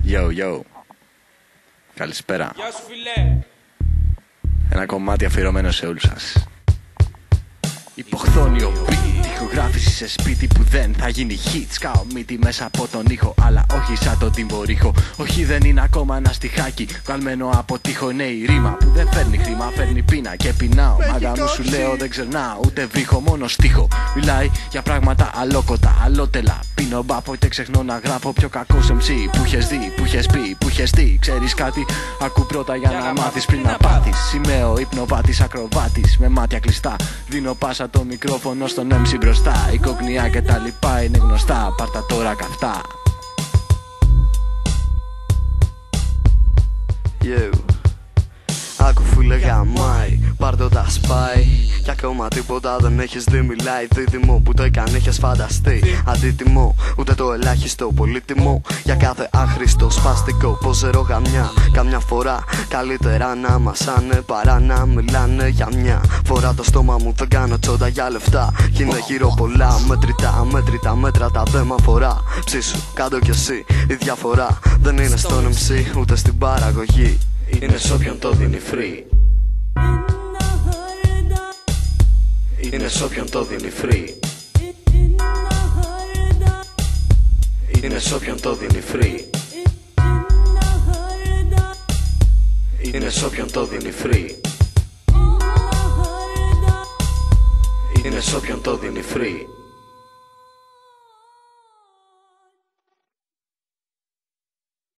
Yo, yo. Καλησπέρα. Γεια σου φιλέ. Ένα κομμάτι αφιερωμένο σε όλους σας. Υποχθόνιο beat, ηχογράφηση σε σπίτι που δεν θα γίνει hit. Σκάω μύτη μέσα από τον ήχο, αλλά όχι σαν τον τυμπορίχο. Όχι, δεν είναι ακόμα ένα στιχάκι βγαλμένο από τείχο. Είναι η ρήμα που δεν φέρνει χρήμα, φέρνει πείνα και πεινάω. Μάγκα μου σου λέω δεν ξερνάω ούτε βήχο, μόνο στίχο. Μιλάει για πράγματα αλόκοτα, αλότελα. Πίνω μπάπο και ξεχνώ να γράφω. Πιο κακός MC που είχες δει, που είχες πει, που είχες δει. Ξέρεις κάτι, ακού πρώτα για να μάθεις πριν να πάθεις. Σημαίο υπνοβάτης, ακροβάτης με μάτια κλειστά. Δίνω πάσα το μικρόφωνο στον MC μπροστά. Η κοκνιά και τα λοιπά είναι γνωστά. Πάρτα τώρα καυτά. Άκου φίλε γαμάει, πάρ' το τα σπάει. Κι ακόμα τίποτα δεν έχεις δει, μιλάει δίδυμο που το έκανε έχεις φανταστεί. Αντίτιμο, ούτε το ελάχιστο πολύτιμο για κάθε άχρηστο σπαστικό ποζερό γαμιά. Καμιά φορά καλύτερα να μασάνε παρά να μιλάνε για μια φορά. Το στόμα μου δεν κάνω τσόντα για λεφτά. Κι είναι γύρω πολλά μέτρητα μέτρα τα δέμα φορά. Ψήσου, κάτω κι εσύ, η διαφορά δεν είναι στον MC ούτε στην παραγωγή. Είναι σ' όποιον το δίνει free. Είναι σ' όποιον το δίνει free. Είναι σ' όποιον το δίνει free. Είναι σ' όποιον το δίνει free. Είναι σ' όποιον το δίνει free.